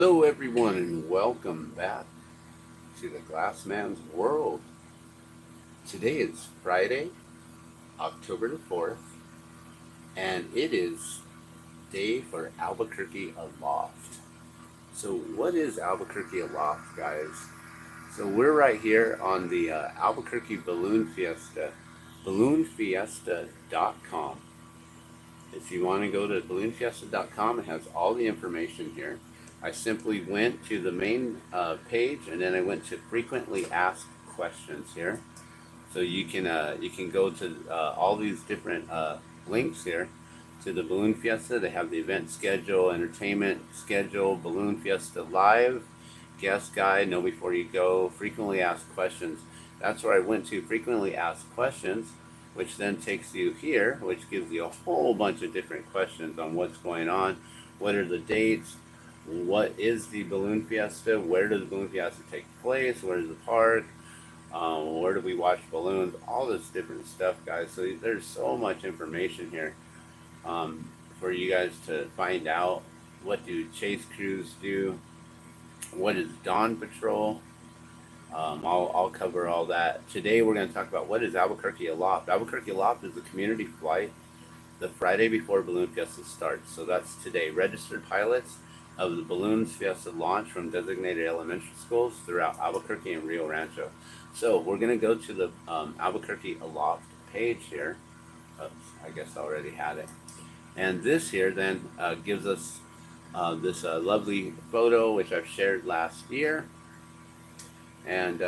Hello everyone and welcome back to the Glassman's World. Today is Friday, October the 4th, and it is day for Albuquerque Aloft. So what is Albuquerque Aloft, guys? So we're right here on the Albuquerque Balloon Fiesta, balloonfiesta.com. If you want to go to balloonfiesta.com, it has all the information here. I simply went to the main page, and then I went to frequently asked questions here. So you can go to all these different links here to the Balloon Fiesta. They have the event schedule, entertainment schedule, Balloon Fiesta live, guest guide, know before you go, frequently asked questions. That's where I went to, frequently asked questions, which then takes you here, which gives you a whole bunch of different questions on what's going on, what are the dates, what is the Balloon Fiesta, where does the Balloon Fiesta take place, where is the park, where do we watch balloons, all this different stuff, guys. So there's so much information here for you guys to find out. What do chase crews do? What is Dawn Patrol? I'll cover all that. Today we're going to talk about what is Albuquerque Aloft. Albuquerque Aloft is a community flight the Friday before Balloon Fiesta starts. So that's today. Registered pilots of the Balloons Fiesta launch from designated elementary schools throughout Albuquerque and Rio Rancho. So we're going to go to the Albuquerque Aloft page here. Oops, I guess I already had it. And this here then gives us this lovely photo, which I've shared last year. And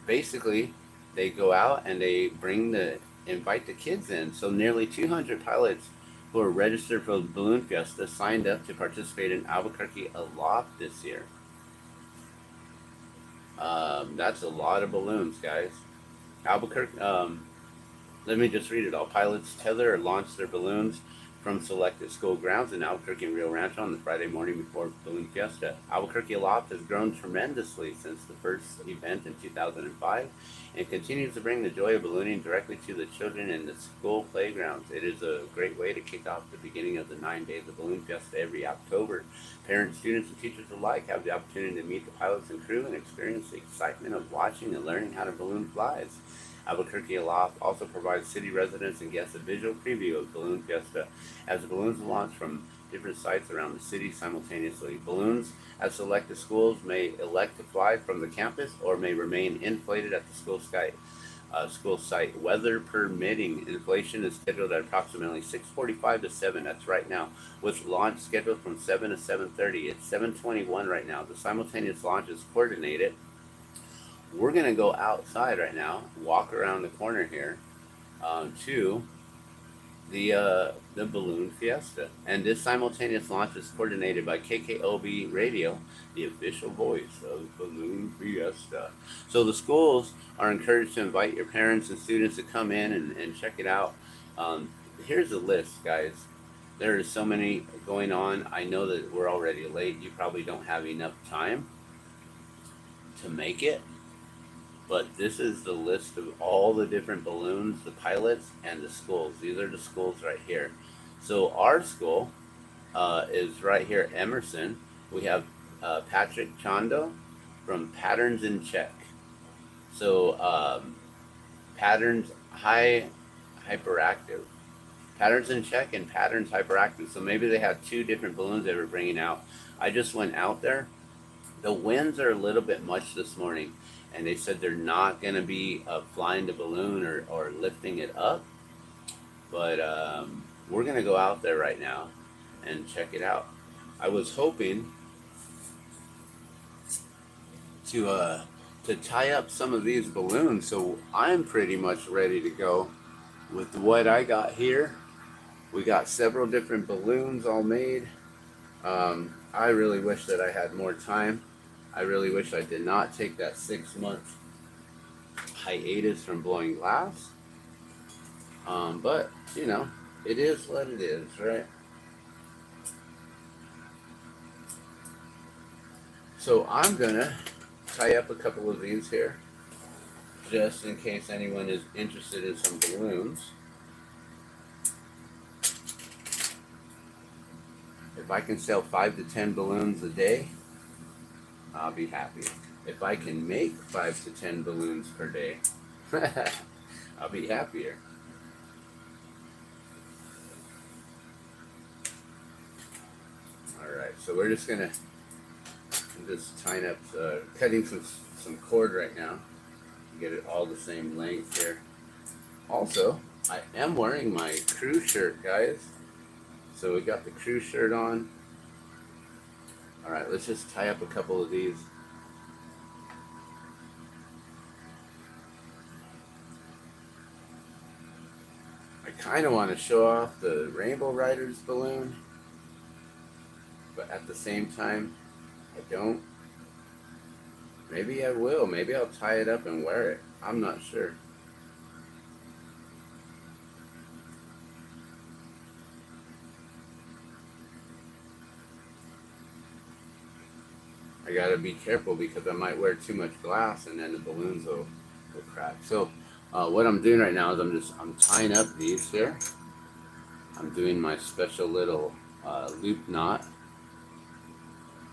basically, they go out and they invite the kids in. So nearly 200 pilots who are registered for the Balloon Fiesta signed up to participate in Albuquerque Aloft this year. That's a lot of balloons, guys. Albuquerque, let me just read it all. Pilots tether or launch their balloons from selected school grounds in Albuquerque and Rio Rancho on the Friday morning before Balloon Fiesta. Albuquerque Aloft has grown tremendously since the first event in 2005 and continues to bring the joy of ballooning directly to the children in the school playgrounds. It is a great way to kick off the beginning of the 9 days of Balloon Fiesta every October. Parents, students, and teachers alike have the opportunity to meet the pilots and crew and experience the excitement of watching and learning how to balloon flies. Albuquerque Aloft also provides city residents and guests a visual preview of Balloon Fiesta as the balloons launch from different sites around the city simultaneously. Balloons at selected schools may elect to fly from the campus or may remain inflated at the school site. Weather permitting, inflation is scheduled at approximately 6:45 to 7. That's right now, with launch scheduled from 7 to 7:30. It's 7:21 right now. The simultaneous launch is coordinated. We're going to go outside right now, walk around the corner here to the Balloon Fiesta. And this simultaneous launch is coordinated by KKOB Radio, the official voice of Balloon Fiesta. So the schools are encouraged to invite your parents and students to come in and check it out. Here's a list, guys. There are so many going on. I know that we're already late. You probably don't have enough time to make it. But this is the list of all the different balloons, the pilots, and the schools. These are the schools right here. So our school is right here, Emerson. We have Patrick Chondo from Patterns in Check. So Patterns Hyperactive. Patterns in Check and Patterns Hyperactive. So maybe they had two different balloons they were bringing out. I just went out there. The winds are a little bit much this morning. And they said they're not going to be flying the balloon or lifting it up. But we're going to go out there right now and check it out. I was hoping to tie up some of these balloons. So I'm pretty much ready to go with what I got here. We got several different balloons all made. I really wish that I had more time. I really wish I did not take that 6-month hiatus from blowing glass. But, you know, it is what it is, right? So I'm going to tie up a couple of these here, just in case anyone is interested in some balloons. If I can sell 5 to 10 balloons a day, I'll be happy. If I can make 5 to 10 balloons per day, I'll be happier. Alright, so we're just gonna tying up, cutting some cord right now. Get it all the same length here. Also, I am wearing my crew shirt, guys. So we got the crew shirt on. Alright, let's just tie up a couple of these. I kind of want to show off the Rainbow Riders balloon, but at the same time, I don't. Maybe I will. Maybe I'll tie it up and wear it. I'm not sure. I gotta be careful because I might wear too much glass and then the balloons will crack. So what I'm doing right now is I'm tying up these here. I'm doing my special little loop knot.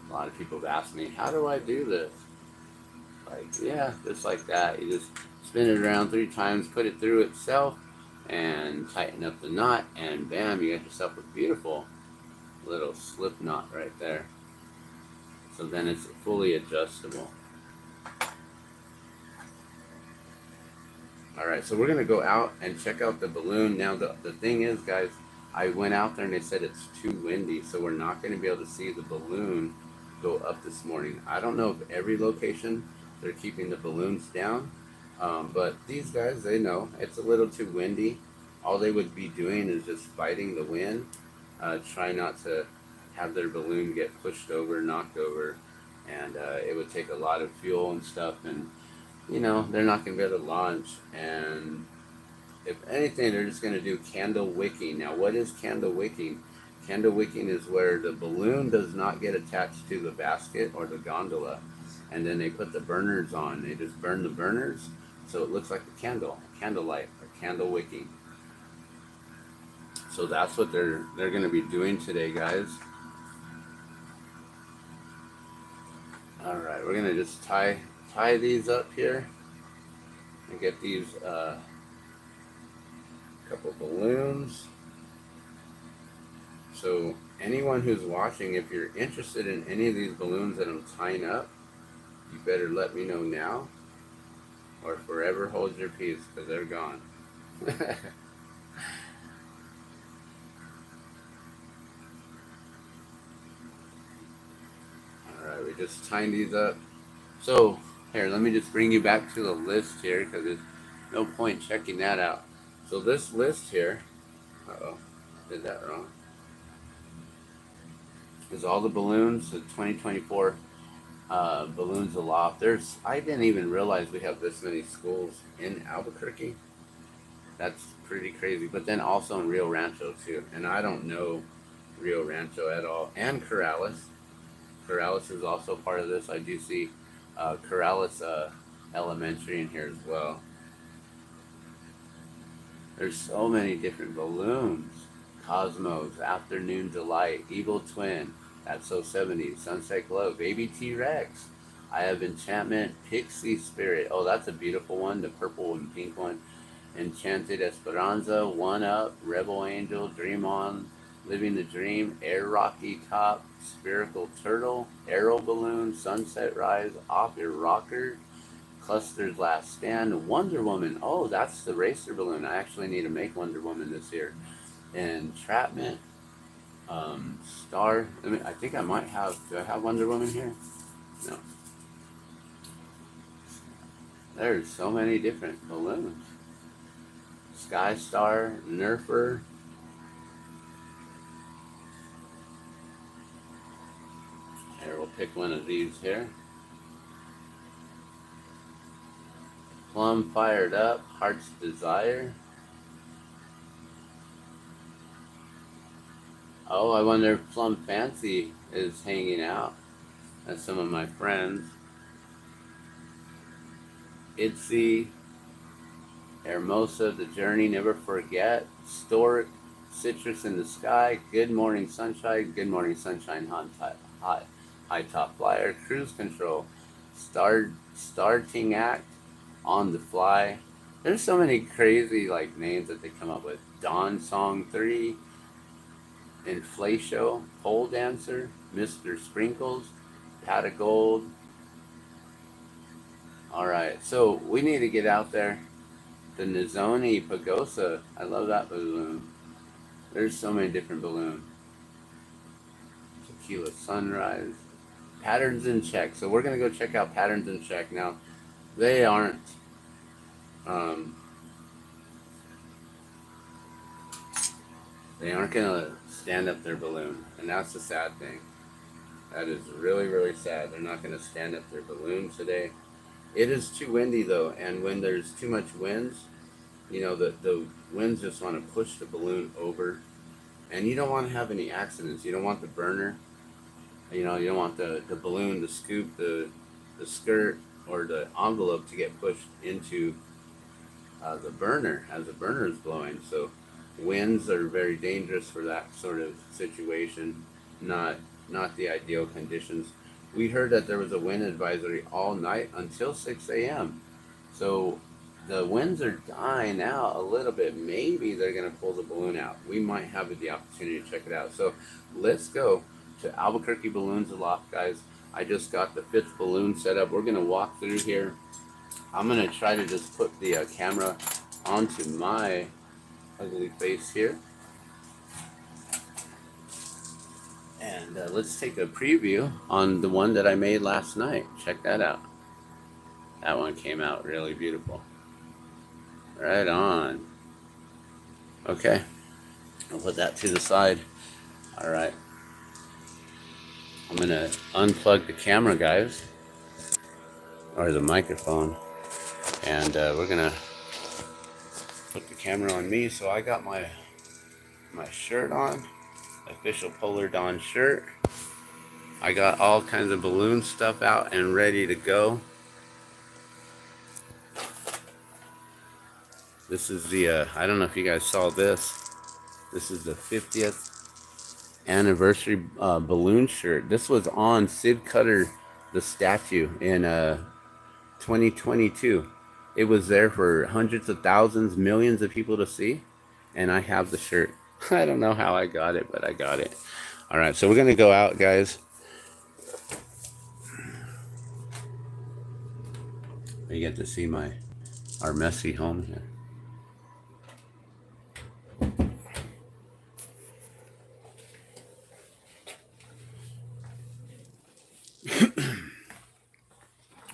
A lot of people have asked me, how do I do this? Like, yeah, just like that. You just spin it around 3 times, put it through itself, and tighten up the knot, and bam, you got yourself a beautiful little slip knot right there. So then it's fully adjustable. Alright, so we're going to go out and check out the balloon. Now, the thing is, guys, I went out there and they said it's too windy, so we're not going to be able to see the balloon go up this morning. I don't know if every location they're keeping the balloons down, but these guys, they know it's a little too windy. All they would be doing is just fighting the wind, try not to have their balloon get pushed over, knocked over, and it would take a lot of fuel and stuff, and you know, they're not going to be able to launch. And if anything, they're just going to do candle wicking. Now, what is candle wicking? Candle wicking is where the balloon does not get attached to the basket or the gondola, and then they put the burners on. They just burn the burners so it looks like a candlelight, or candle wicking. So that's what they're going to be doing today, guys. All right, we're going to just tie these up here and get these couple balloons. So anyone who's watching, if you're interested in any of these balloons that I'm tying up, you better let me know now or forever hold your peace, because they're gone. Alright, we just tying these up. So here, let me just bring you back to the list here, because there's no point checking that out. So this list here, did that wrong, is all the balloons, the 2024 balloons aloft. I didn't even realize we have this many schools in Albuquerque. That's pretty crazy. But then also in Rio Rancho too. And I don't know Rio Rancho at all. And Corrales. Corrales is also part of this. I do see Corrales Elementary in here as well. There's so many different balloons. Cosmos, Afternoon Delight, Evil Twin, That's So 70s, Sunset Glow, Baby T-Rex. I Have Enchantment, Pixie Spirit. Oh, that's a beautiful one, the purple and pink one. Enchanted Esperanza, One Up, Rebel Angel, Dream On, Living the Dream, Air Rocky Top, Spherical Turtle, Arrow Balloon, Sunset Rise, Off Your Rocker, Cluster's Last Stand, Wonder Woman. Oh, that's the racer balloon. I actually need to make Wonder Woman this year. Entrapment, Star. I think I might have. Do I have Wonder Woman here? No. There's so many different balloons. Sky Star, Nerfer. Here, we'll pick one of these here. Plum Fired Up, Heart's Desire. Oh, I wonder if Plum Fancy is hanging out. That's some of my friends. Itzy, Hermosa, The Journey, Never Forget, Stork, Citrus in the Sky, Good Morning Sunshine, Good Morning Sunshine, Hot High Top Flyer, Cruise Control, Starting Act, On the Fly. There's so many crazy like names that they come up with. Dawn Song 3, Inflatio, Pole Dancer, Mr. Sprinkles, Pat of Gold. Alright, so we need to get out there. The Nizoni Pagosa. I love that balloon. There's so many different balloons. Tequila Sunrise. Patterns in Check. So we're going to go check out Patterns in Check. Now, they aren't going to stand up their balloon. And that's the sad thing. That is really, really sad. They're not going to stand up their balloon today. It is too windy though, and when there's too much winds, you know, the winds just want to push the balloon over, and you don't want to have any accidents. You don't want the burner, you know, you don't want the balloon, the scoop, the skirt, or the envelope to get pushed into the burner as the burner is blowing. So winds are very dangerous for that sort of situation, not the ideal conditions. We heard that there was a wind advisory all night until 6 a.m. So the winds are dying out a little bit. Maybe they're going to pull the balloon out. We might have the opportunity to check it out. So let's go to Albuquerque Balloons Aloft, guys. I just got the 5th balloon set up. We're going to walk through here. I'm going to try to just put the camera onto my ugly face here. And let's take a preview on the one that I made last night. Check that out. That one came out really beautiful. Right on. Okay. I'll put that to the side. All right. I'm going to unplug the camera, guys. Or the microphone. And we're going to put the camera on me. So I got my shirt on. Official Polar Dawn shirt. I got all kinds of balloon stuff out and ready to go. This is the I don't know if you guys saw this. This is the 50th anniversary balloon shirt. This was on Sid Cutter the statue in 2022. It was there for hundreds of thousands, millions of people to see, and I have the shirt. I don't know how I got it, but I got it. All right, so we're going to go out, guys. You get to see our messy home here.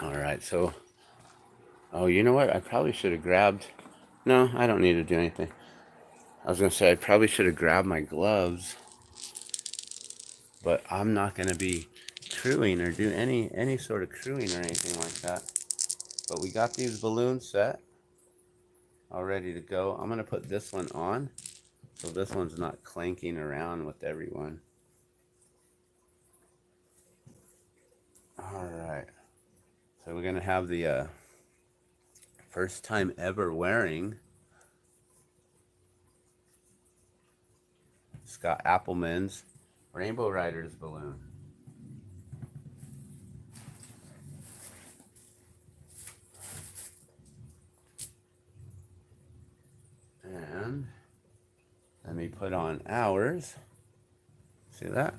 All right, so, oh, you know what? I probably should have grabbed, no, I don't need to do anything. I was going to say I probably should have grabbed my gloves, but I'm not going to be crewing or do any sort of crewing or anything like that. But we got these balloons set, all ready to go. I'm going to put this one on, so this one's not clanking around with everyone. All right. So we're going to have the first time ever wearing Scott Appleman's Rainbow Riders balloon. And let me put on ours. See that?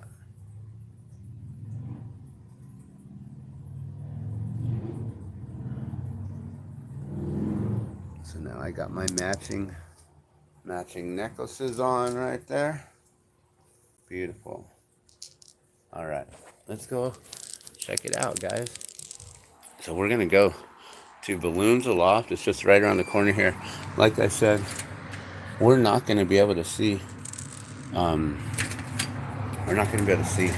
So now I got my matching necklaces on right there. Beautiful. All right, let's go check it out, guys. So we're gonna go to Balloons Aloft. It's just right around the corner here. Like I said, we're not gonna be able to see. We're not gonna be able to see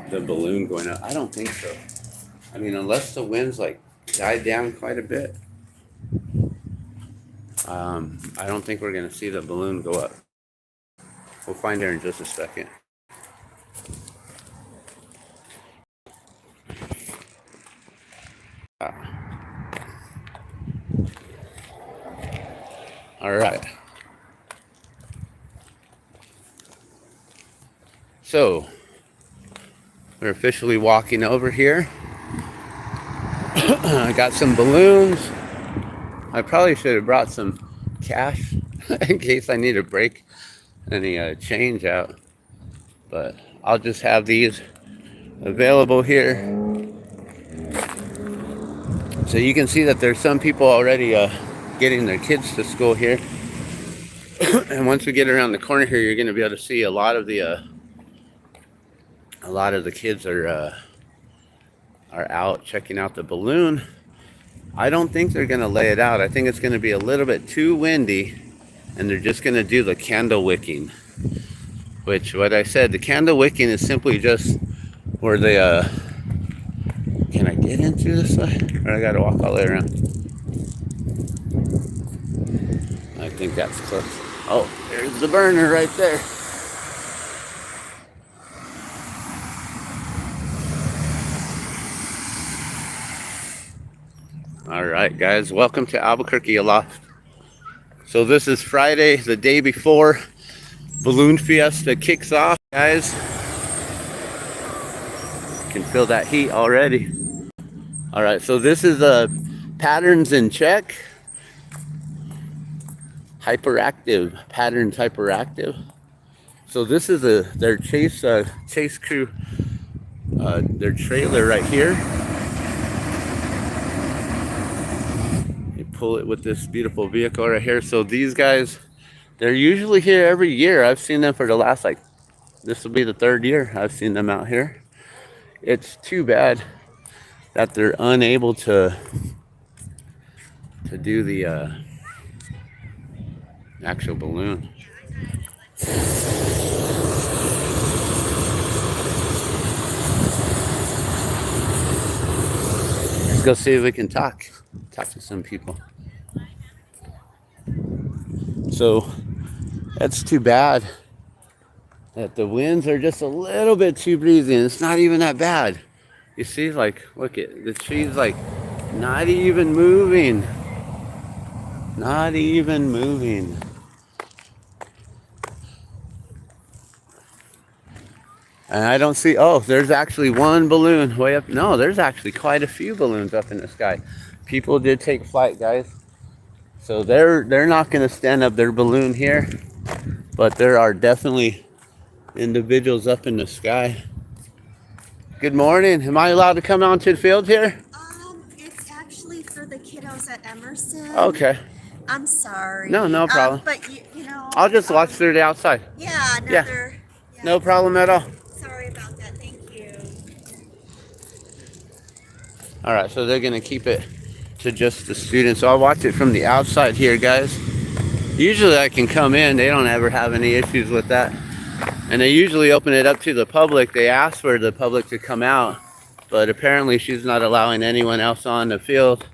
the balloon going up. I don't think so. I mean, unless the winds like died down quite a bit. I don't think we're going to see the balloon go up. We'll find out in just a second. All right. So we're officially walking over here. I got some balloons. I probably should have brought some cash in case I need to break any change out. But I'll just have these available here. So you can see that there's some people already getting their kids to school here. And once we get around the corner here, you're going to be able to see a lot of the kids are out checking out the balloon. I don't think they're going to lay it out. I think it's going to be a little bit too windy, and they're just going to do the candle wicking. Which, what I said, the candle wicking is simply just where they can I get into this side, or I got to walk all the way around? I think that's close. Oh, there's the burner right there. All right, guys, welcome to Albuquerque Aloft. So this is Friday, the day before Balloon Fiesta kicks off, guys. You can feel that heat already. All right, so this is patterns in check. Hyperactive, patterns hyperactive. So this is their chase crew, their trailer right here. Pull it with this beautiful vehicle right here. So these guys, they're usually here every year. I've seen them for the last, this will be the 3rd year I've seen them out here. It's too bad that they're unable to do the actual balloon. Let's go see if we can talk to some people. So that's too bad that the winds are just a little bit too breezy, and it's not even that bad. You see, look at the trees, not even moving. Not even moving. And I don't see, oh, there's actually one balloon way up. No, there's actually quite a few balloons up in the sky. People did take flight, guys. So they're not going to stand up their balloon here, but there are definitely individuals up in the sky. Good morning. Am I allowed to come onto the field here? It's actually for the kiddos at Emerson. Okay. I'm sorry. No problem. But you know, I'll just watch through the outside. Yeah. No problem at all. Sorry about that. Thank you. All right, so they're going to keep it to just the students. So I'll watch it from the outside here, guys. Usually I can come in. They don't ever have any issues with that. And they usually open it up to the public. They ask for the public to come out, but apparently she's not allowing anyone else on the field.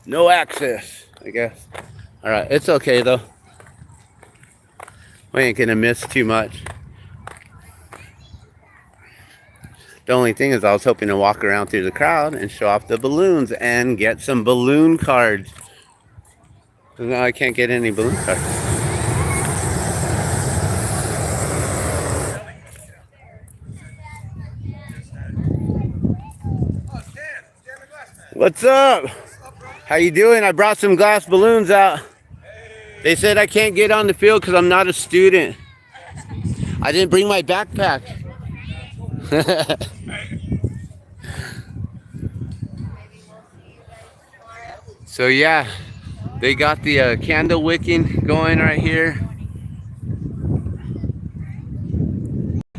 No access, I guess. All right, it's okay though. We ain't gonna miss too much. The only thing is I was hoping to walk around through the crowd and show off the balloons and get some balloon cards. So now I can't get any balloon cards. What's up? How you doing? I brought some glass balloons out. They said I can't get on the field because I'm not a student. I didn't bring my backpack. So yeah, they got the candle wicking going right here.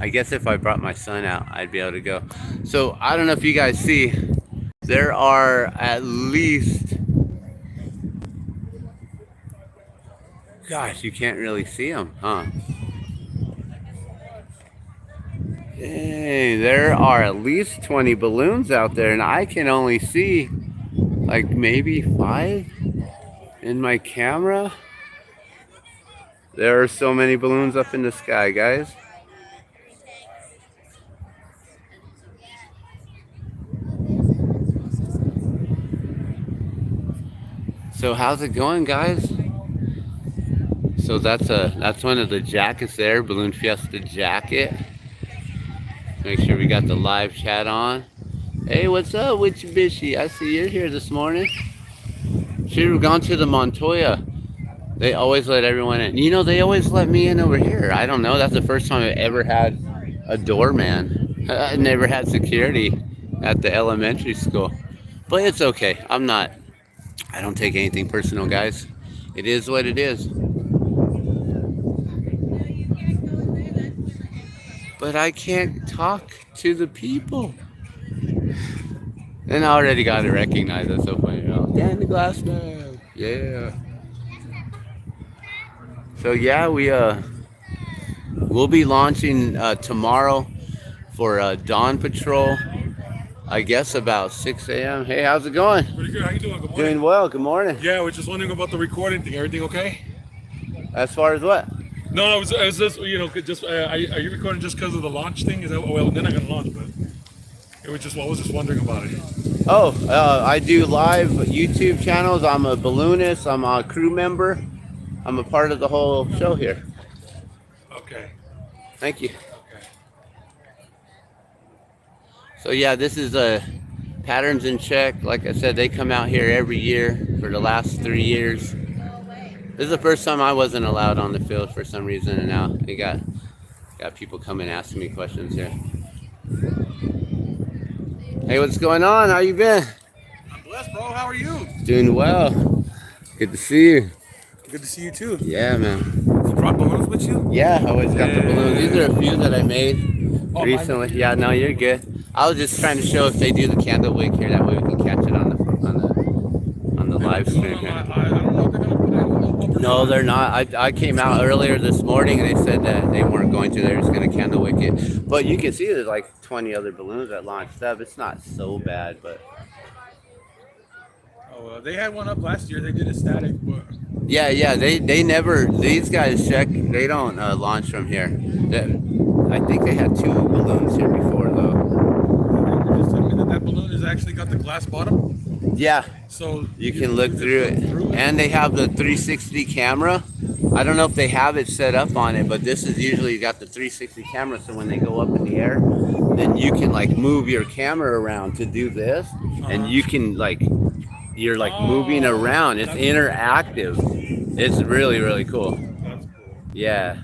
I guess if I brought my son out, I'd be able to go. So I don't know if you guys see, there are at least, gosh, you can't really see them, huh? Dang, there are at least 20 balloons out there, and I can only see like maybe 5 in my camera. There are so many balloons up in the sky, guys. So how's it going, guys? So that's one of the jackets there, Balloon Fiesta jacket. Make sure we got the live chat on. Hey, what's up, Witchy Bishy? I see you're here this morning. Should have gone to the Montoya. They always let everyone in. You know, they always let me in over here. I don't know. That's the first time I ever had a doorman. I never had security at the elementary school. But it's okay. I don't take anything personal, guys. It is what it is. But I can't talk to the people. And I already got it recognized. That's so funny. Dan the Glassman. Yeah. So yeah, we'll be launching tomorrow for Dawn Patrol. I guess about 6 a.m. Hey, how's it going? Pretty good. How you doing? Good morning. Doing well. Good morning. Yeah, we're just wondering about the recording thing. Everything okay? As far as what? No, I was just, you know, just are you recording just because of the launch thing? Is that, well, they're not gonna launch, but it was just, I was just wondering about it. Oh, I do live YouTube channels. I'm a balloonist. I'm a crew member. I'm a part of the whole show here. Okay. Thank you. Okay. So yeah, this is Patterns in Check. Like I said, they come out here every year for the last 3 years. This is the first time I wasn't allowed on the field for some reason, and now they got people coming asking me questions here. Hey, what's going on? How you been? I'm blessed, bro. How are you? Doing well. Good to see you. Good to see you too. Yeah, man. You brought balloons with you? Yeah, I always got the balloons. These are a few that I made recently. Yeah, no, you're good. I was just trying to show if they do the candle wick here, that way we can catch it on the live stream here. I don't know if they're gonna put it up. No, they're not. I came out earlier this morning and they said that they weren't going to. They're just going to candle wick it. But you can see there's like 20 other balloons that launched up. It's not so bad, but Oh, well, they had one up last year. They did a static, but yeah. They never. These guys check. They don't launch from here. I think they had 2 balloons here before though. you just told me that balloon has actually got the glass bottom. Yeah. So You can look through it. And they have the 360 camera. I don't know if they have it set up on it, but this is usually got the 360 camera, so when they go up in the air, then you can like move your camera around to do this, and you can you're moving around. It's interactive. It's really, really cool. that's cool. Yeah.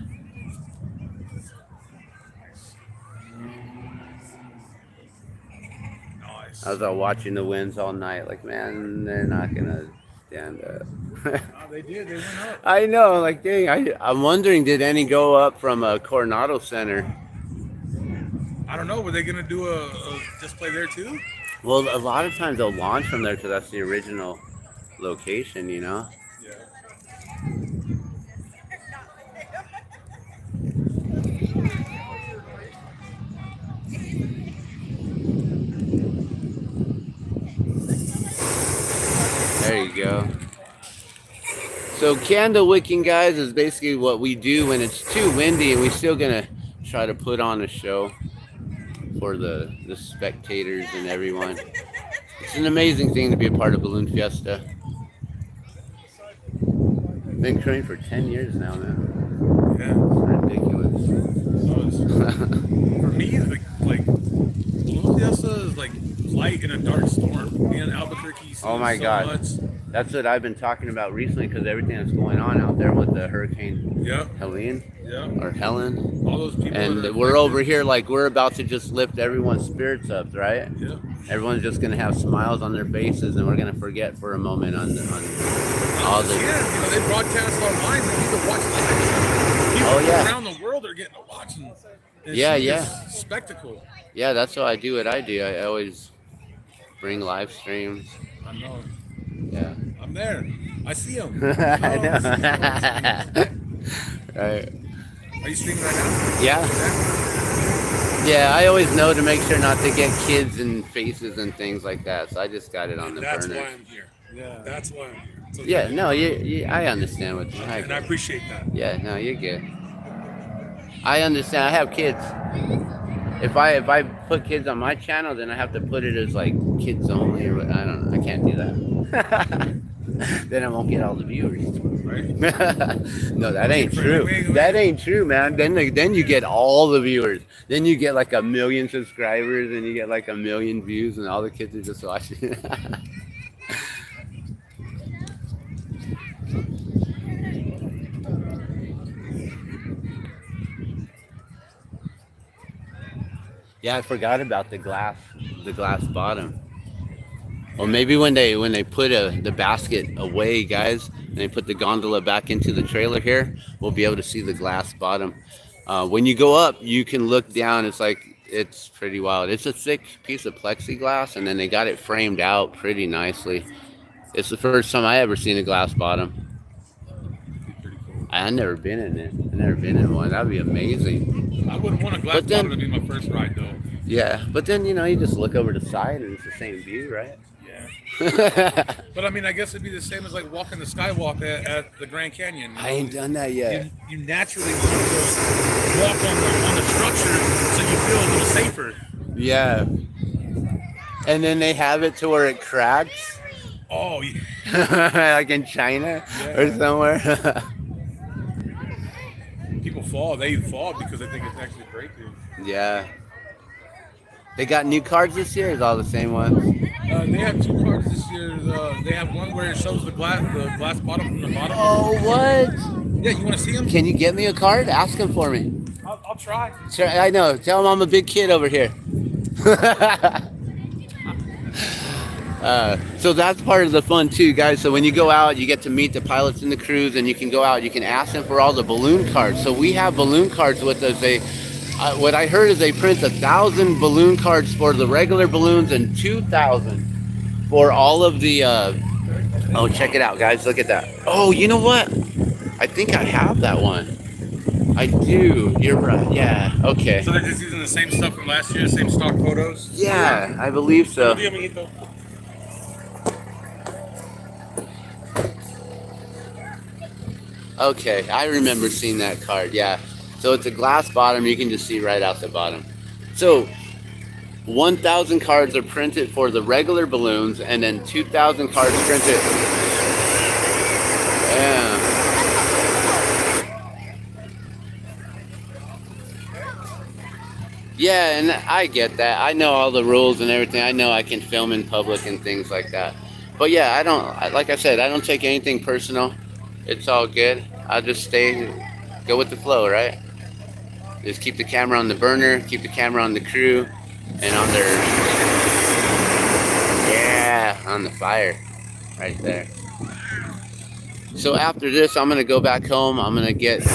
Nice. I was out watching the winds all night. Like, man, they're not gonna stand up. Oh, they did. They went up. I know, like, dang. I'm wondering, did any go up from Coronado Center? I don't know. Were they gonna do a display there too? Well, a lot of times they'll launch from there because that's the original location, you know? Yeah. There you go. So candle wicking, guys, is basically what we do when it's too windy, and we're still gonna try to put on a show for the spectators and everyone. It's an amazing thing to be a part of Balloon Fiesta. Been crewing for 10 years now, man. Yeah. It's ridiculous. For me, like Balloon Fiesta is like light in a dark storm. Me and Albuquerque. Oh my so God. much. That's what I've been talking about recently, because everything that's going on out there with the Hurricane Yeah. Helene Yeah. or Helen. All those people. And that are we're affected. over here like we're about to just lift everyone's spirits up, right? Yeah. Everyone's just gonna have smiles on their faces, and we're gonna forget for a moment on all the. Yeah, you know, they broadcast online and people watch live. People Oh, yeah. around the world are getting to watch. And it's Yeah, just yeah. spectacle. Yeah, that's why I do what I do. I always bring live streams. I know. Yeah. I'm there. I see them. I know. Right. Are you streaming right now? Yeah. Yeah, I always know to make sure not to get kids and faces and things like that. So I just got it on the That's burner. why I'm here. Yeah. That's why I'm here. So Yeah, no, I understand what you and I appreciate that. Yeah, no, you're good. I understand. I have kids. If I put kids on my channel, then I have to put it as like kids only, or I don't know. I can't do that. Then I won't get all the viewers. Right? No, that ain't true. That ain't true, man. Then you get all the viewers. Then you get like 1 million subscribers, and you get like 1 million views, and all the kids are just watching. Yeah, I forgot about the glass bottom. Or maybe when they put the basket away, guys, and they put the gondola back into the trailer here, we'll be able to see the glass bottom. When you go up, you can look down. It's pretty wild. It's a thick piece of plexiglass, and then they got it framed out pretty nicely. It's the first time I ever seen a glass bottom. I've never been in it. I've never been in one. That'd be amazing. I wouldn't want a glass bottom to be my first ride, though. Yeah, but then, you just look over the side and it's the same view, right? Yeah. But I mean, I guess it'd be the same as like walking the skywalk at the Grand Canyon. I ain't done that yet. You naturally want to walk on the structure so you feel a little safer. Yeah. And then they have it to where it cracks. Oh, yeah. Like in China or somewhere. People fall. They fall because they think it's actually breaking. Yeah. They got new cards this year? Is all the same ones? They have 2 cards this year. They have one where it shows the glass bottom from the bottom. Oh, what? Yeah, you want to see them? Can you get me a card? Ask them for me. I'll try. Sure, I know. Tell them I'm a big kid over here. So that's part of the fun too, guys. So when you go out, you get to meet the pilots and the crews, and you can go out, you can ask them for all the balloon cards. So we have balloon cards with us. What I heard is they print 1,000 balloon cards for the regular balloons and 2,000 for all of the oh, check it out, guys. Look at that. Oh, you know what? I think I have that one. I do. You're right. Yeah. Okay. So they're just using the same stuff from last year, same stock photos? Yeah, I believe so. Okay, I remember seeing that card. Yeah. So it's a glass bottom. You can just see right out the bottom. So 1,000 cards are printed for the regular balloons, and then 2,000 cards printed. Yeah. Yeah, and I get that. I know all the rules and everything. I know I can film in public and things like that. But yeah, I don't, like I said, I don't take anything personal. It's all good. I'll just go with the flow, right? Just keep the camera on the burner, keep the camera on the crew, and on their, yeah, on the fire, right there. So after this, I'm gonna go back home. I'm gonna get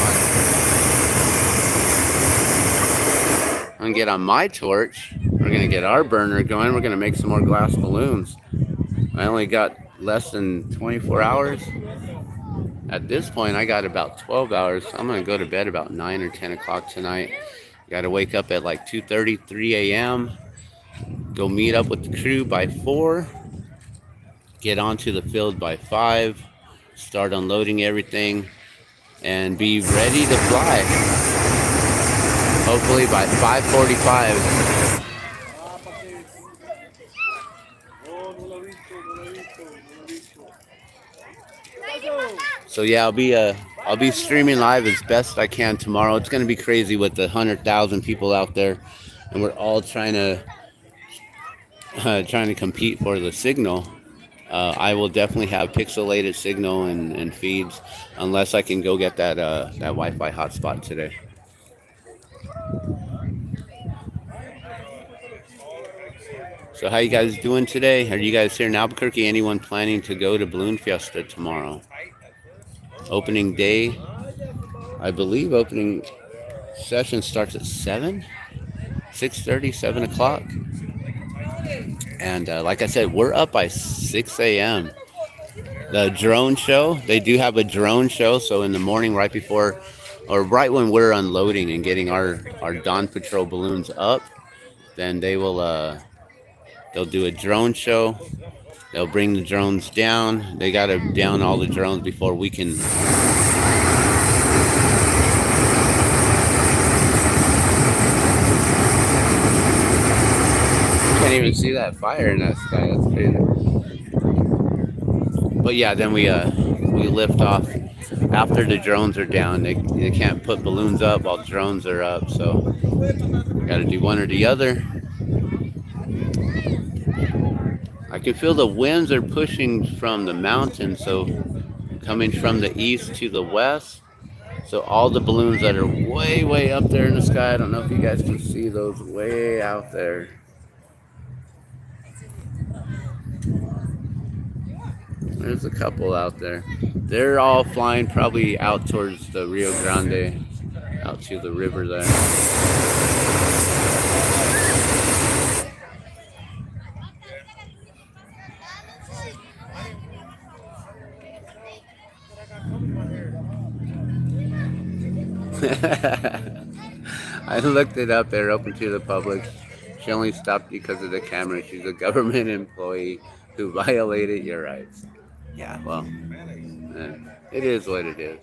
on my torch. We're gonna get our burner going. We're gonna make some more glass balloons. I only got less than 24 hours. At this point, I got about 12 hours. I'm going to go to bed about 9 or 10 o'clock tonight. Got to wake up at like 2:30, 3 a.m. Go meet up with the crew by 4. Get onto the field by 5. Start unloading everything. And be ready to fly. Hopefully by 5:45. So yeah, I'll be streaming live as best I can tomorrow. It's gonna be crazy with the 100,000 people out there, and we're all trying to compete for the signal. I will definitely have pixelated signal and feeds, unless I can go get that Wi-Fi hotspot today. So how you guys doing today? Are you guys here in Albuquerque? Anyone planning to go to Balloon Fiesta tomorrow? Opening day, I believe opening session starts at 7, 6:30, 7 o'clock. And like I said, we're up by 6 a.m. The drone show, they do have a drone show. So in the morning, right before, or right when we're unloading and getting our Dawn Patrol balloons up, then they will, they'll do a drone show. They'll bring the drones down. They got to down all the drones before we can. Can't even see that fire in that sky. That's crazy. But yeah, then we lift off after the drones are down. They can't put balloons up while drones are up, so got to do one or the other. I can feel the winds are pushing from the mountain, so coming from the east to the west. So all the balloons that are way, way up there in the sky, I don't know if you guys can see those way out there. There's a couple out there. They're all flying probably out towards the Rio Grande, out to the river there. I looked it up. They're open to the public. She only stopped because of the camera. She's a government employee who violated your rights. Yeah, well, it is what it is.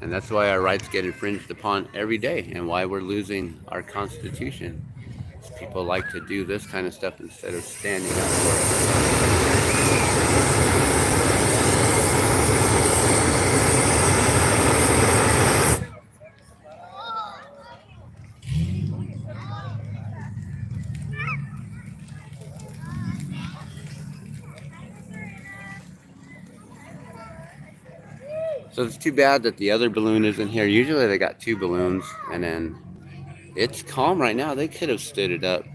And that's why our rights get infringed upon every day, and why we're losing our Constitution. People like to do this kind of stuff instead of standing up for it. So it's too bad that the other balloon isn't here. Usually they got two balloons, and then it's calm right now. They could have stood it up.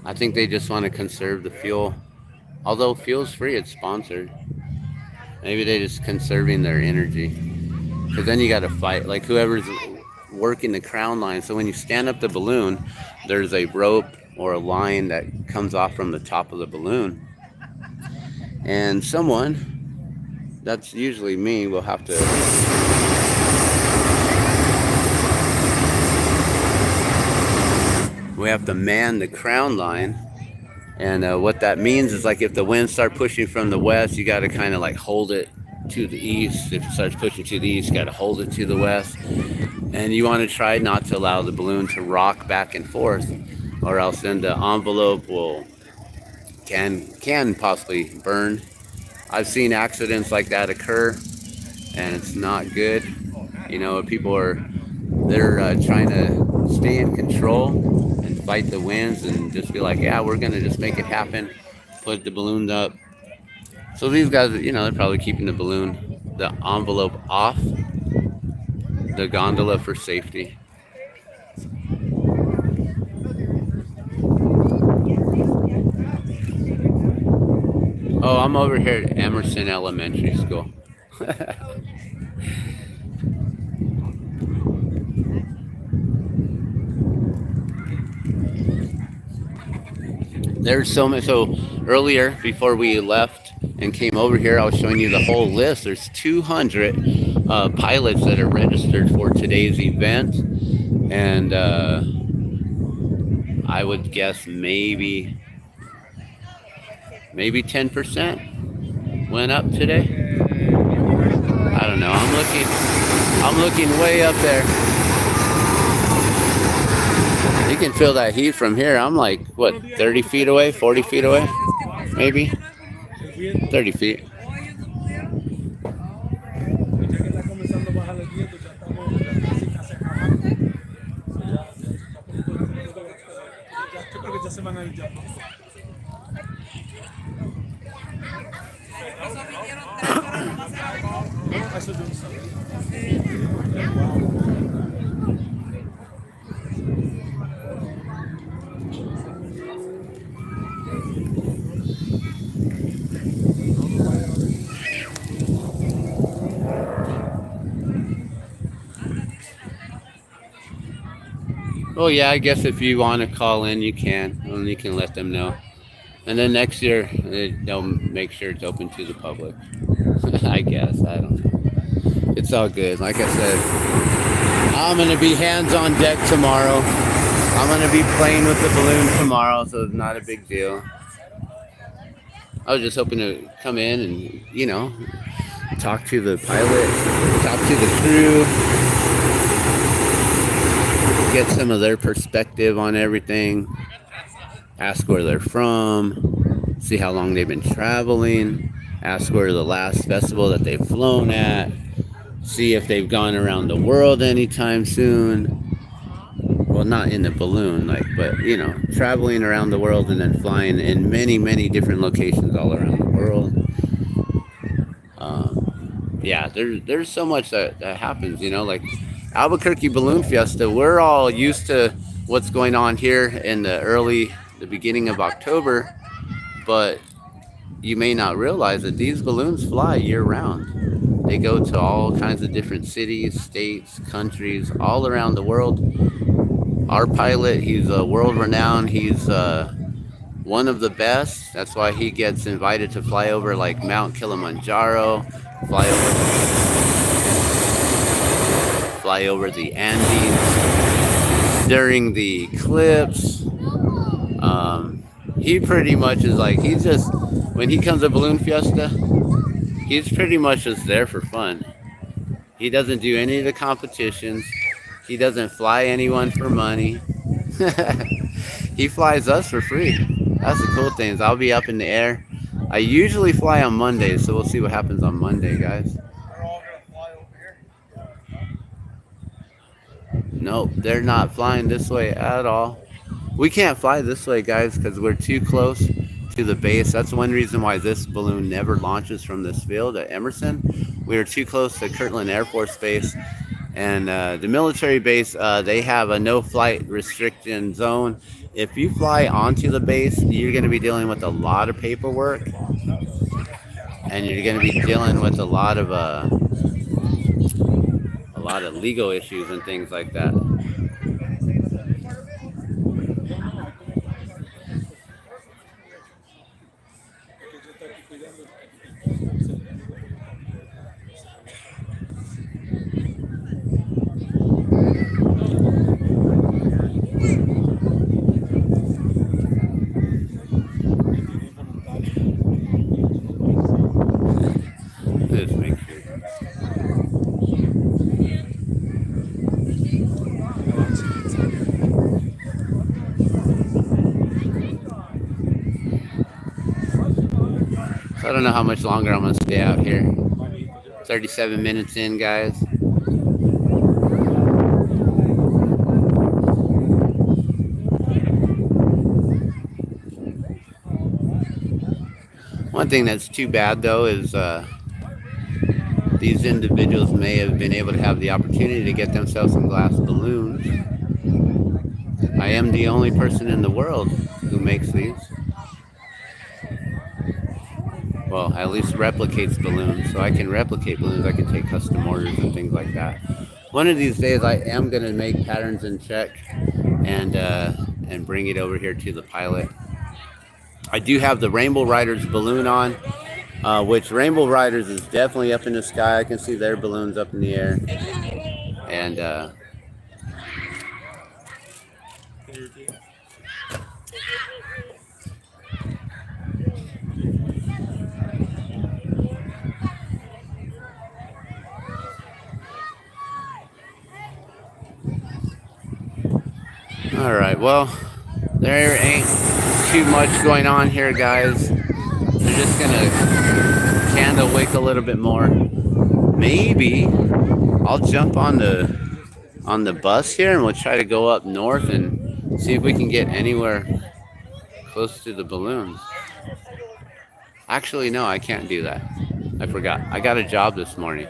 I think they just want to conserve the fuel. Although fuel's free, it's sponsored. Maybe they're just conserving their energy. Because then you got to fight, like whoever's working the crown line. So when you stand up the balloon, there's a rope or a line that comes off from the top of the balloon. And someone, that's usually me, will have to man the crown line. And what that means is, like, if the winds start pushing from the west, you got to kind of like hold it to the east. If it starts pushing to the east, you got to hold it to the west. And you want to try not to allow the balloon to rock back and forth, or else then the envelope can possibly burn. I've seen accidents like that occur, and it's not good. You know, people they're trying to stay in control and fight the winds and just be like, yeah, we're gonna just make it happen, put the balloons up. So these guys, you know, they're probably keeping the envelope off the gondola for safety. Oh, I'm over here at Emerson Elementary School. There's so many. So earlier, before we left and came over here, I was showing you the whole list. There's 200 pilots that are registered for today's event, and I would guess maybe 10% went up today. I don't know. I'm looking way up there. You can feel that heat from here. I'm like, what, 30 feet away, 40 feet away? Maybe 30 feet. Oh yeah, I guess if you want to call in, you can, and you can let them know. And then next year, they'll make sure it's open to the public. I guess, I don't know. It's all good. Like I said, I'm going to be hands on deck tomorrow. I'm going to be playing with the balloon tomorrow, so it's not a big deal. I was just hoping to come in and, you know, talk to the pilot, talk to the crew, get some of their perspective on everything, ask where they're from, see how long they've been traveling, ask where the last festival that they've flown at, see if they've gone around the world anytime soon. Well, not in the balloon, like, but you know, traveling around the world and then flying in many, many different locations all around the world. Yeah, there's so much that happens, you know, like Albuquerque Balloon Fiesta. We're all used to what's going on here in the beginning of October, but you may not realize that these balloons fly year round. They go to all kinds of different cities, states, countries, all around the world. Our pilot, he's world renowned. He's one of the best. That's why he gets invited to fly over like Mount Kilimanjaro, fly over the Andes during the eclipse. He pretty much is like, when he comes to Balloon Fiesta, he's pretty much just there for fun. He doesn't do any of the competitions. He doesn't fly anyone for money. He flies us for free. That's the cool thing, is I'll be up in the air. I usually fly on Mondays, so we'll see what happens on Monday, guys. They're all gonna fly over here. Nope, they're not flying this way at all. We can't fly this way, guys, because we're too close to the base. That's one reason why this balloon never launches from this field at Emerson. We are too close to Kirtland Air Force Base. And the military base, they have a no flight restriction zone. If you fly onto the base, you're going to be dealing with a lot of paperwork, and you're going to be dealing with a lot of legal issues and things like that. Just make sure. So I don't know how much longer I'm going to stay out here. 37 minutes in, guys. One thing that's too bad, though, is these individuals may have been able to have the opportunity to get themselves some glass balloons. I am the only person in the world who makes these. Well, at least replicates balloons. So I can replicate balloons. I can take custom orders and things like that. One of these days, I am going to make patterns in check and bring it over here to the pilot. I do have the Rainbow Riders balloon on, which Rainbow Riders is definitely up in the sky. I can see their balloons up in the air. And all right, well, there ain't too much going on here, guys. We're just gonna candle wake a little bit more. Maybe I'll jump on the bus here and we'll try to go up north and see if we can get anywhere close to the balloons. Actually, no, I can't do that. I forgot. I got a job this morning.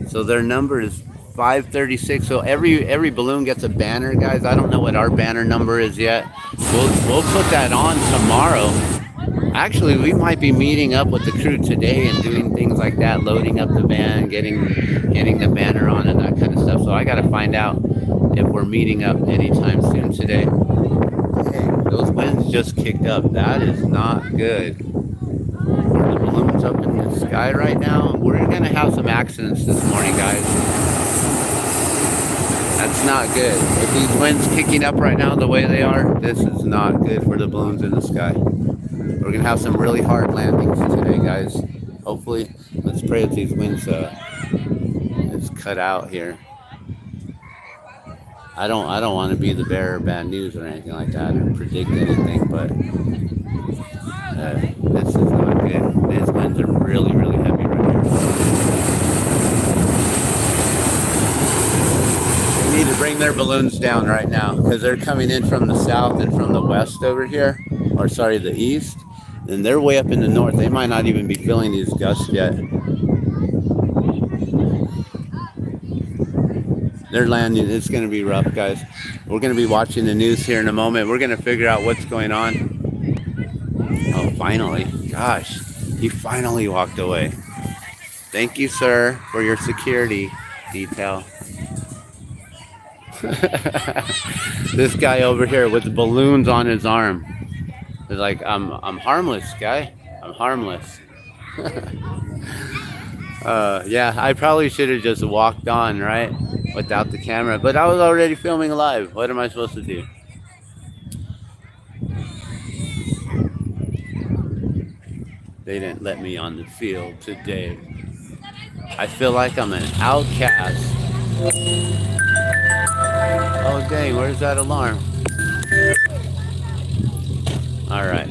So their number is 536. So every balloon gets a banner, guys. I don't know what our banner number is yet. We'll put that on tomorrow. Actually, we might be meeting up with the crew today and doing things like that, loading up the van, getting the banner on and that kind of stuff. So I got to find out if we're meeting up anytime soon today. Hey, those winds just kicked up. That is not good. The balloon's up in the sky right now. We're going to have some accidents this morning, guys. That's not good. With these winds kicking up right now the way they are, this is not good for the balloons in the sky. We're gonna have some really hard landings today, guys. Hopefully, let's pray that these winds it's cut out here. I don't want to be the bearer of bad news or anything like that, or predict anything, but this is not good. These winds are really, really heavy right here. We need to bring their balloons down right now because they're coming in from the south and from the west over here, or sorry, the east, and they're way up in the north. They might not even be feeling these gusts yet. They're landing. It's going to be rough, guys. We're going to be watching the news here in a moment. We're going to figure out what's going on. Oh, finally. Gosh, he finally walked away. Thank you, sir, for your security detail. This guy over here with the balloons on his arm is like, I'm harmless, guy. I'm harmless. Yeah, I probably should have just walked on, right? Without the camera, but I was already filming live. What am I supposed to do? They didn't let me on the field today. I feel like I'm an outcast. Oh dang, where's that alarm? Alright.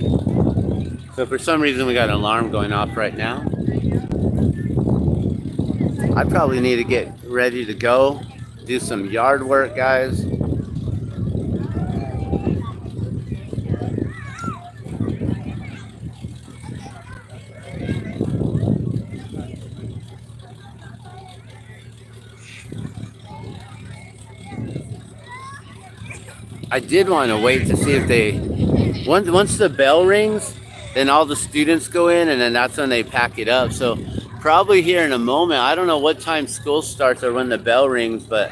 So for some reason we got an alarm going off right now. I probably need to get ready to go. Do some yard work, guys. I did want to wait to see if they, once the bell rings, then all the students go in, and then that's when they pack it up. So probably here in a moment. I don't know what time school starts or when the bell rings, but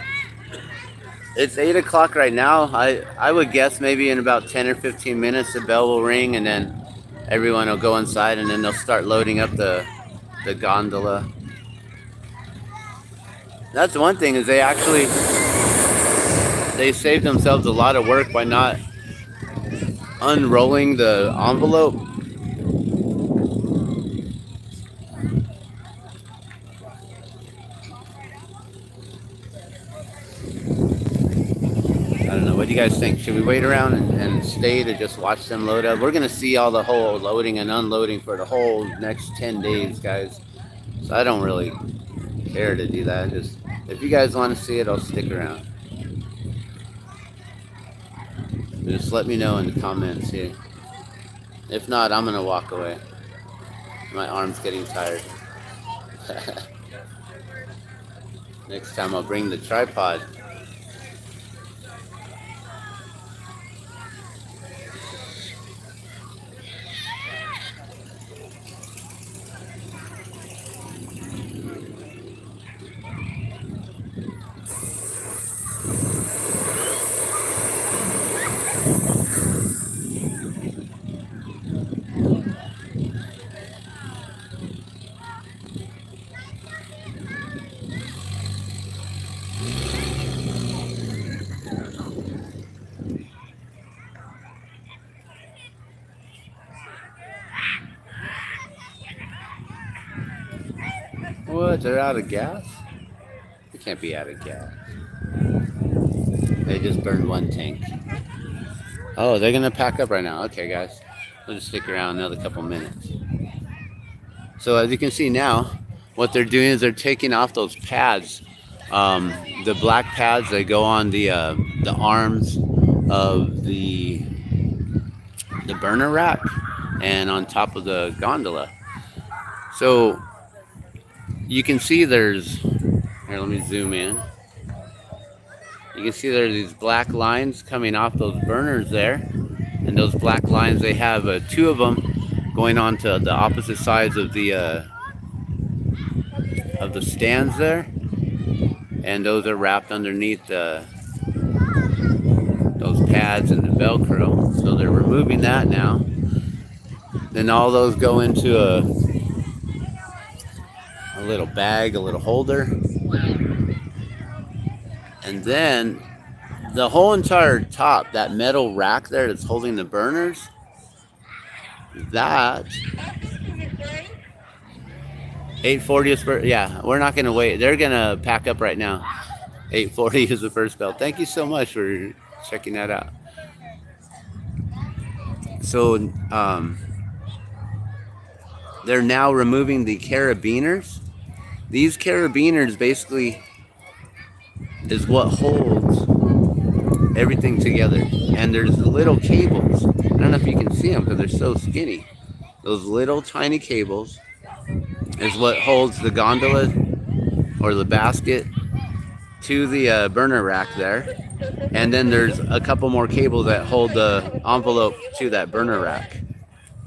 it's 8 o'clock right now. I would guess maybe in about 10 or 15 minutes the bell will ring, and then everyone will go inside, and then they'll start loading up the gondola. That's one thing, is they saved themselves a lot of work by not unrolling the envelope. I don't know. What do you guys think? Should we wait around and stay to just watch them load up? We're going to see all the whole loading and unloading for the whole next 10 days, guys. So I don't really care to do that. Just, if you guys want to see it, I'll stick around. Just let me know in the comments here. If not, I'm going to walk away. My arm's getting tired. Next time I'll bring the tripod. What? They're out of gas? They can't be out of gas. They just burned one tank. Oh, they're gonna pack up right now. Okay, guys. We'll just stick around another couple minutes. So as you can see now, what they're doing is they're taking off those pads. The black pads, they go on the arms of the burner rack and on top of the gondola. So you can see there's, here, let me zoom in. You can see there's these black lines coming off those burners there. And those black lines, they have two of them going on to the opposite sides of the stands there. And those are wrapped underneath those pads and the Velcro. So they're removing that now. Then all those go into a little bag, a little holder. And then the whole entire top, that metal rack there that's holding the burners, that 8:40 is for, yeah, we're not gonna wait. They're gonna pack up right now. 8:40 is the first bell. Thank you so much for checking that out. So they're now removing the carabiners. These carabiners basically is what holds everything together. And there's little cables. I don't know if you can see them because they're so skinny. Those little tiny cables is what holds the gondola or the basket to the burner rack there. And then there's a couple more cables that hold the envelope to that burner rack.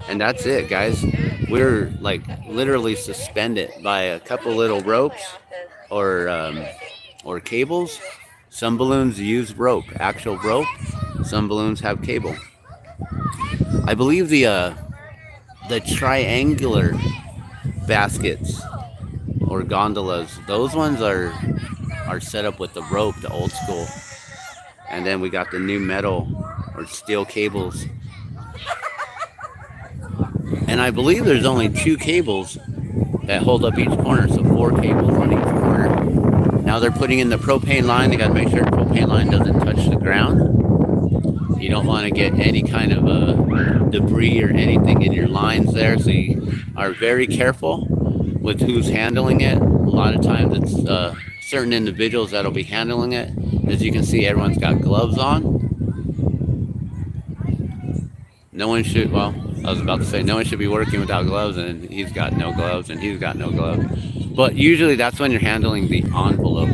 And that's it, guys. We're like literally suspended by a couple little ropes or cables. Some balloons use rope, actual rope. Some balloons have cable. I believe the triangular baskets or gondolas, those ones are set up with the rope, the old school. And then we got the new metal or steel cables. And I believe there's only 2 cables that hold up each corner, so 4 cables on each corner. Now they're putting in the propane line. They got to make sure the propane line doesn't touch the ground. You don't want to get any kind of debris or anything in your lines there, so you are very careful with who's handling it. A lot of times it's certain individuals that'll be handling it. As you can see, everyone's got gloves on. No one should, well, I was about to say, no one should be working without gloves, and he's got no gloves, and he's got no gloves. But usually that's when you're handling the envelope.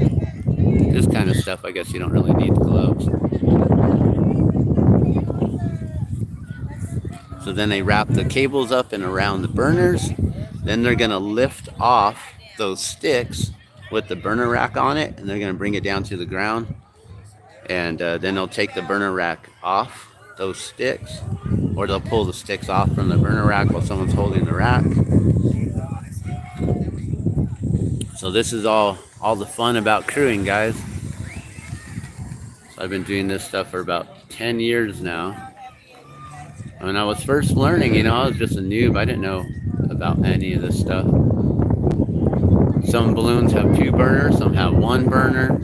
This kind of stuff, I guess you don't really need gloves. So then they wrap the cables up and around the burners. Then they're gonna lift off those sticks with the burner rack on it, and they're gonna bring it down to the ground. And then they'll take the burner rack off those sticks, or they'll pull the sticks off from the burner rack while someone's holding the rack. So this is all the fun about crewing, guys. So I've been doing this stuff for about 10 years now. When I was first learning, you know, I was just a noob. I didn't know about any of this stuff. Some balloons have 2 burners, some have 1 burner.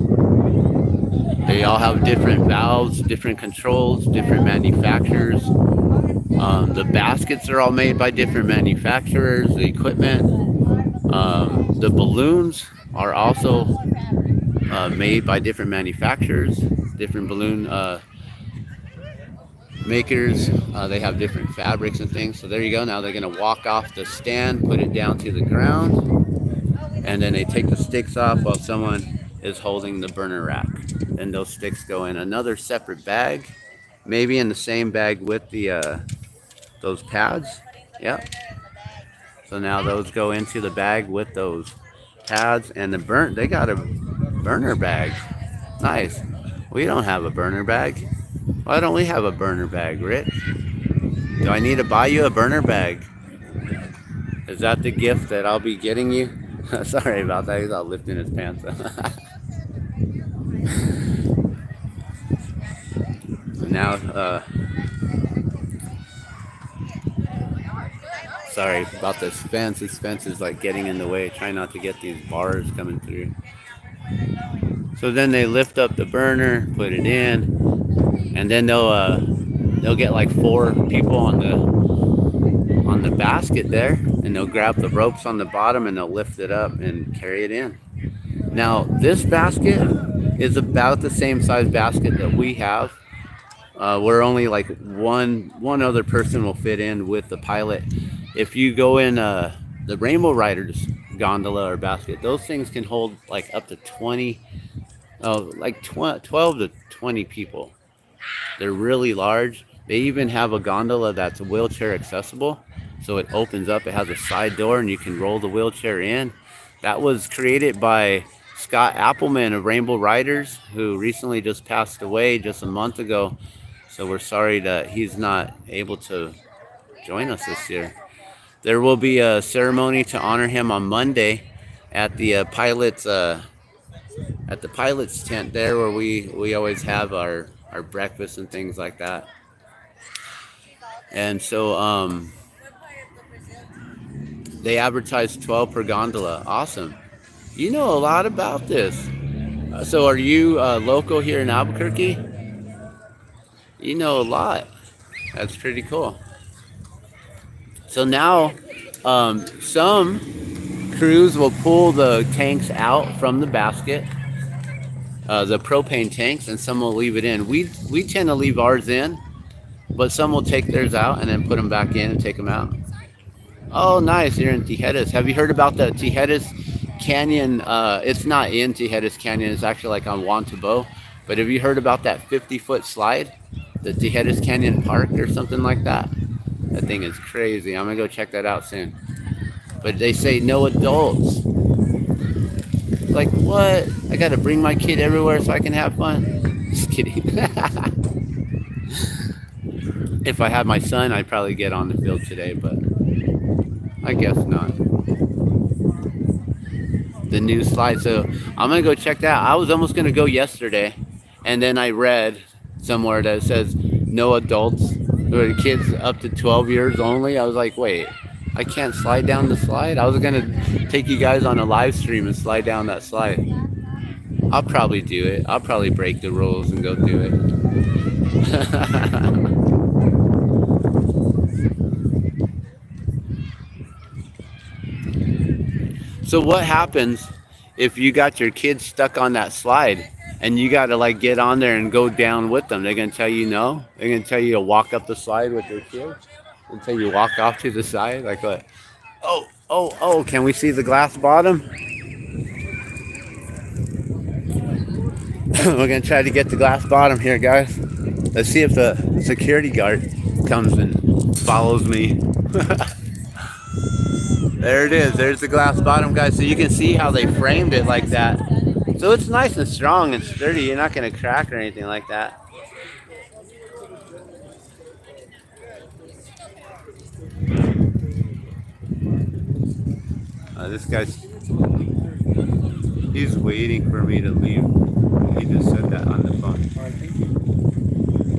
They all have different valves, different controls, different manufacturers. The baskets are all made by different manufacturers, the equipment. The balloons are also made by different manufacturers, different balloon makers. They have different fabrics and things. So there you go. Now they're going to walk off the stand, put it down to the ground, and then they take the sticks off while someone is holding the burner rack. And those sticks go in another separate bag, maybe in the same bag with the those pads. Yep. So now those go into the bag with those pads, and they got a burner bag. Nice. We don't have a burner bag. Why don't we have a burner bag, Rich? Do I need to buy you a burner bag? Is that the gift that I'll be getting you? Sorry about that. He's all lifting his pants up. Now, sorry about this fence. This fence is like getting in the way. Try not to get these bars coming through. So then they lift up the burner, put it in, and then they'll get like 4 people on the basket there, and they'll grab the ropes on the bottom and they'll lift it up and carry it in. Now this basket is about the same size basket that we have. Where only like one other person will fit in with the pilot. If you go in the Rainbow Riders gondola or basket, those things can hold like up to 12 to 20 people. They're really large. They even have a gondola that's wheelchair accessible, so it opens up. It has a side door and you can roll the wheelchair in. That was created by Scott Appleman of Rainbow Riders, who recently just passed away just a month ago. So we're sorry that he's not able to join us this year. There will be a ceremony to honor him on Monday at the pilot's tent there, where we always have our breakfast and things like that. And so They advertise 12 per gondola. Awesome. You know a lot about this. So are you local here in Albuquerque? You know a lot. That's pretty cool. So now some crews will pull the tanks out from the basket, the propane tanks, and some will leave it in. We tend to leave ours in, but some will take theirs out and then put them back in and take them out. Oh, nice. You're in Tijedas. Have you heard about the Tijedas Canyon? It's not in Tijedas Canyon. It's actually like on Wantabo. But have you heard about that 50-foot slide? The Tijedas Canyon Park or something like that? That thing is crazy. I'm going to go check that out soon. But they say no adults. Like, what? I got to bring my kid everywhere so I can have fun? Just kidding. If I had my son, I'd probably get on the field today, but I guess not. The new slide. So I'm going to go check that out. I was almost going to go yesterday, and then I read somewhere that says no adults, or kids up to 12 years only. I was like, wait, I can't slide down the slide? I was going to take you guys on a live stream and slide down that slide. I'll probably do it. I'll probably break the rules and go do it. So what happens if you got your kids stuck on that slide and you got to like get on there and go down with them? They're going to tell you no? They're going to tell you to walk up the slide with your kids until you walk off to the side? Like what? Oh, can we see the glass bottom? We're going to try to get the glass bottom here, guys. Let's see if the security guard comes and follows me. There it is. There's the glass bottom, guys. So you can see how they framed it like that. So it's nice and strong and sturdy. You're not going to crack or anything like that. This guy's, he's waiting for me to leave. He just said that on the phone.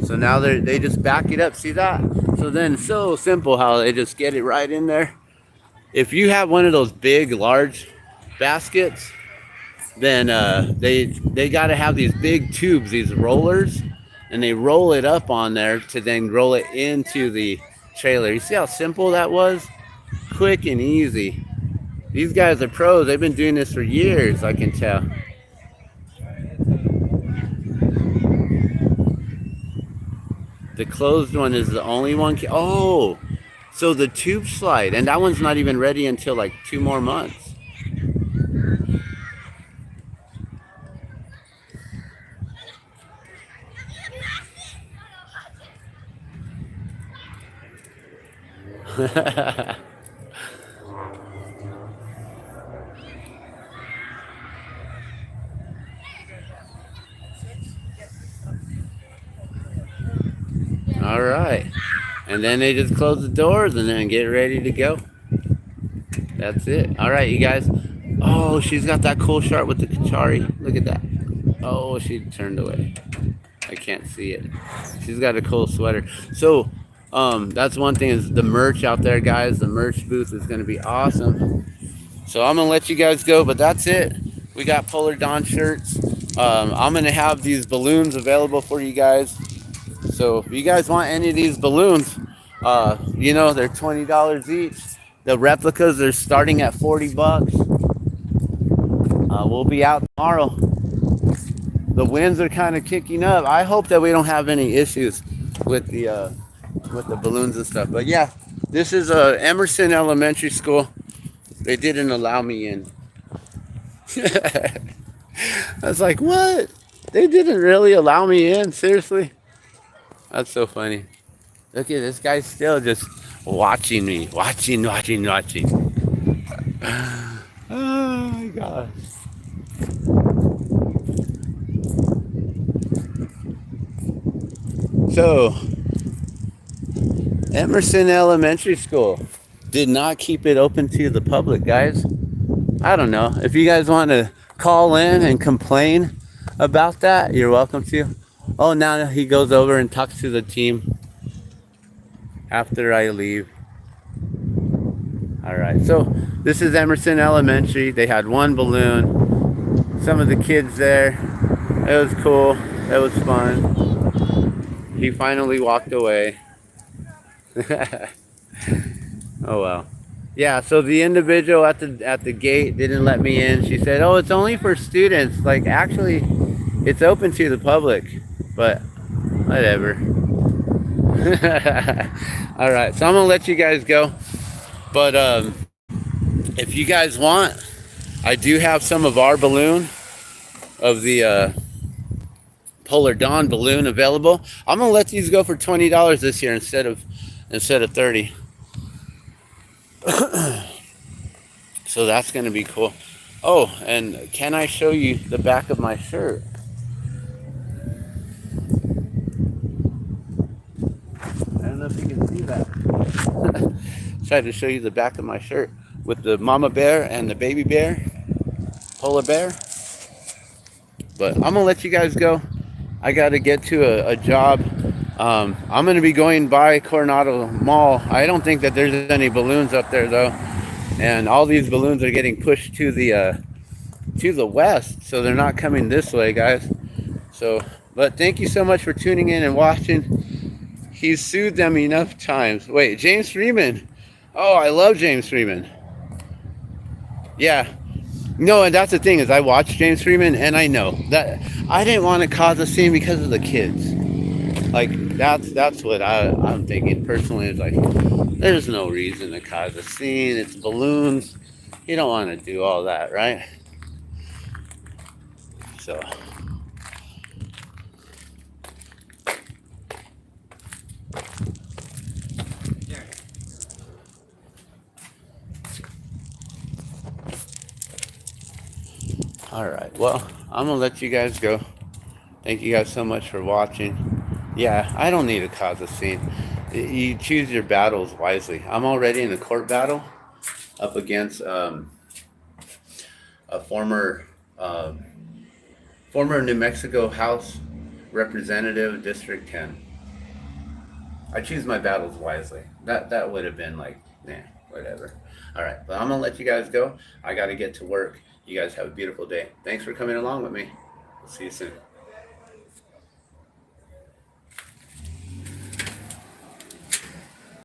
So now they just back it up. See that? So then so simple how they just get it right in there. If you have one of those big, large baskets, then they got to have these big tubes, these rollers, and they roll it up on there to then roll it into the trailer. You see how simple that was? Quick and easy. These guys are pros. They've been doing this for years, I can tell. The closed one is the only one. Oh, so the tube slide, and that one's not even ready until like 2 more months. All right, and then they just close the doors and then get ready to go. That's it. All right, you guys. Oh, she's got that cool shirt with the Kachari. Look at that. Oh, she turned away. I can't see it. She's got a cool sweater. So that's one thing, is the merch out there, guys. The merch booth is going to be awesome. So I'm going to let you guys go, but that's it. We got Polar Dawn shirts. I'm going to have these balloons available for you guys. So if you guys want any of these balloons, you know, they're $20 each. The replicas, they're starting at $40. We'll be out tomorrow. The winds are kind of kicking up. I hope that we don't have any issues with the balloons and stuff. But yeah, this is Emerson Elementary School. They didn't allow me in. I was like, what? They didn't really allow me in? Seriously? That's so funny. Look at this guy still just watching me. Watching. Oh my gosh. So, Emerson Elementary School did not keep it open to the public, guys. I don't know. If you guys want to call in and complain about that, you're welcome to. Oh, now he goes over and talks to the team after I leave. All right, so this is Emerson Elementary. They had one balloon. Some of the kids there. It was cool. It was fun. He finally walked away. Oh well. Yeah, so the individual at the gate didn't let me in. She said, "Oh, it's only for students." Like, actually, it's open to the public, but whatever. All right, so I'm gonna let you guys go. But if you guys want, I do have some of our balloon of the Polar Dawn balloon available. I'm gonna let these go for $20 this year instead of 30. So that's gonna be cool. Oh, and can I show you the back of my shirt? I don't know if you can see that. Tried to show you the back of my shirt with the mama bear and the baby bear, polar bear. But I'm gonna let you guys go. I gotta get to a job. I'm gonna be going by Coronado Mall. I don't think that there's any balloons up there though, and all these balloons are getting pushed to the west, so they're not coming this way, guys. So, but thank you so much for tuning in and watching. He's sued them enough times. Wait, James Freeman. Oh, I love James Freeman. Yeah. No, and that's the thing is I watched James Freeman and I know that I didn't want to cause a scene because of the kids. Like that's what I'm thinking personally is like there's no reason to cause a scene. It's balloons. You don't want to do all that, right? So all right, well, I'm gonna let you guys go. Thank you guys so much for watching. Yeah, I don't need to cause a scene. You choose your battles wisely. I'm already in a court battle up against a former New Mexico House Representative, District 10. I choose my battles wisely. That would have been like, nah, whatever. All right, but I'm gonna let you guys go. I gotta get to work. You guys have a beautiful day. Thanks for coming along with me. We'll see you soon.